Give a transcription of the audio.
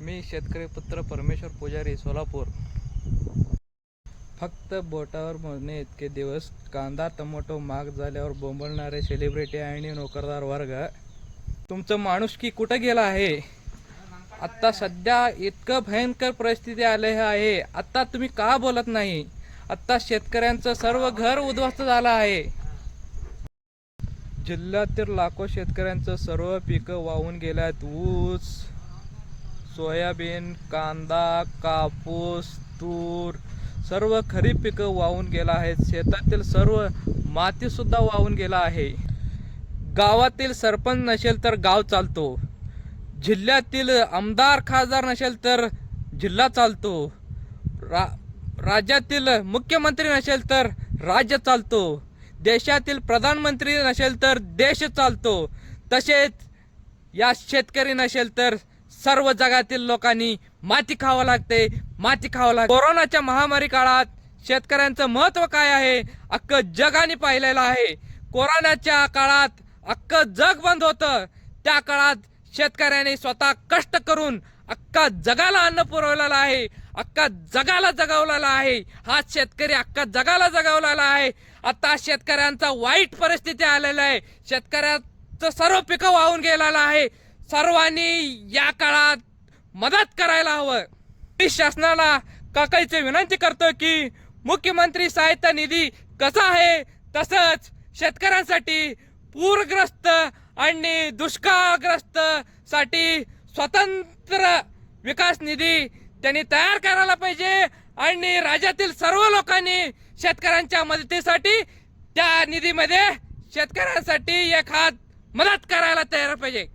मी शेतकरी पुत्र परमेश्वर पुजारी सोलापूर. फक्त बोटावर मोजणे इतके दिवस कांदा टोमॅटो महाग झाल्यावर बोंबलणारे सेलिब्रिटी आणि नोकरदार वर्ग, तुमचं माणुसकी कुठं गेला आहे? आत्ता सध्या इतकं भयंकर परिस्थिती आले आहे, आत्ता तुम्ही का बोलत नाही? आत्ता शेतकऱ्यांचं सर्व घर उद्ध्वस्त झालं आहे. जिल्ह्यातील लाखो शेतकऱ्यांचं सर्व पिकं वाहून गेल्यात. ऊस, सोयाबीन, कांदा, कापूस, तूर सर्व खरीप पिकं वाहून गेला आहेत. शेतातील सर्व माती सुद्धा वाहून गेला आहे. गावातील सरपंच नसेल तर गाव चालतो. जिल्ह्यातील आमदार खासदार नसेल तर जिल्हा चालतो. राज्यातील मुख्यमंत्री नसेल तर राज्य चालतो. देशातील प्रधानमंत्री नसेल तर देश चालतो. तसेच या शेतकरी नसेल तर सर्व जगातील लोकांनी माती खावं लागते, माती खावं लागते. कोरोनाच्या महामारी काळात शेतकऱ्यांचं महत्त्व काय आहे अख्खं जगाने पाहिलेलं आहे. कोरोनाच्या काळात अख्खं जग बंद होतं. त्या काळात शेतकऱ्यांनी स्वतः कष्ट करून अख्खा जगाला अन्न पुरवलेलं आहे, अख्खा जगाला जगवलेला आहे. हा शेतकरी अख्खा जगाला जगवलेला आहे. आता शेतकऱ्यांचा वाईट परिस्थिती आलेला आहे. शेतकऱ्यांचं सर्व पिकं वाहून गेलेलं आहे. सर्वांनी या काळात मदत करायला हवं. मी शासनाला काकाईची विनंती करतो की मुख्यमंत्री सहायता निधी कसा आहे तसंच शेतकऱ्यांसाठी पूरग्रस्त आणि दुष्काळग्रस्त साठी स्वतंत्र विकास निधी त्यांनी तयार करायला पाहिजे आणि राज्यातील सर्व लोकांनी शेतकऱ्यांच्या मदतीसाठी त्या निधीमध्ये शेतकऱ्यांसाठी एक हात मदत करायला तयार पाहिजे.